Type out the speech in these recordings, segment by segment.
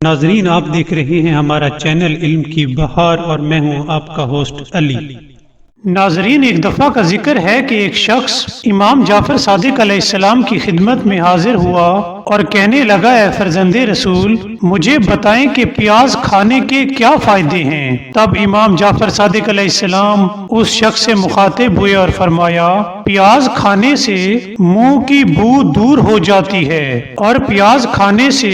ناظرین، آپ دیکھ رہے ہیں ہمارا چینل علم کی بہار اور میں ہوں آپ کا ہوسٹ علی۔ ناظرین، ایک دفعہ کا ذکر ہے کہ ایک شخص امام جعفر صادق علیہ السلام کی خدمت میں حاضر ہوا اور کہنے لگا، اے فرزند رسول، مجھے بتائیں کہ پیاز کھانے کے کیا فائدے ہیں؟ تب امام جعفر صادق علیہ السلام اس شخص سے مخاطب ہوئے اور فرمایا، پیاز کھانے سے منہ کی بو دور ہو جاتی ہے اور پیاز کھانے سے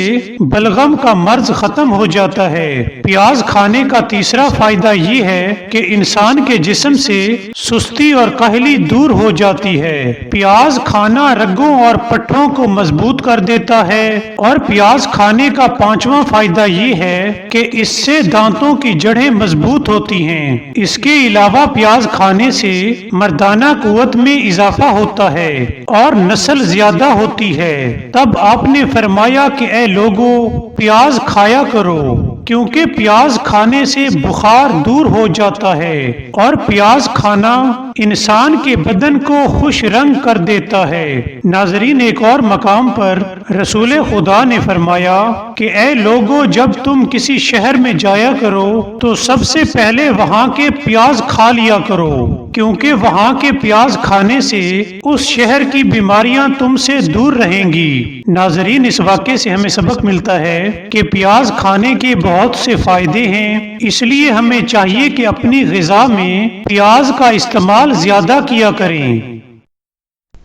بلغم کا مرض ختم ہو جاتا ہے۔ پیاز کھانے کا تیسرا فائدہ یہ ہے کہ انسان کے جسم سے سستی اور کاہلی دور ہو جاتی ہے۔ پیاز کھانا رگوں اور پٹھوں کو مضبوط کر دیتا ہے، اور پیاز کھانے کا پانچواں فائدہ یہ ہے کہ اس سے دانتوں کی جڑیں مضبوط ہوتی ہیں۔ اس کے علاوہ پیاز کھانے سے مردانہ قوت میں اضافہ ہوتا ہے اور نسل زیادہ ہوتی ہے۔ تب آپ نے فرمایا کہ اے لوگو، پیاز کھایا کرو، کیونکہ پیاز کھانے سے بخار دور ہو جاتا ہے اور پیاز کھانا انسان کے بدن کو خوش رنگ کر دیتا ہے۔ ناظرین، ایک اور مقام پر رسول خدا نے فرمایا کہ اے لوگو، جب تم کسی شہر میں جایا کرو تو سب سے پہلے وہاں کے پیاز کھا لیا کرو، کیونکہ وہاں کے پیاز کھانے سے اس شہر کی بیماریاں تم سے دور رہیں گی۔ ناظرین، اس واقعے سے ہمیں سبق ملتا ہے کہ پیاز کھانے کے بہت سے فائدے ہیں، اس لیے ہمیں چاہیے کہ اپنی غذا میں پیاز کا استعمال زیادہ کیا کریں۔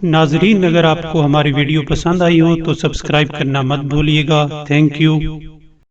ناظرین، اگر آپ کو ہماری ویڈیو پسند آئی ہو تو سبسکرائب کرنا مت بھولیے گا۔ Thank you.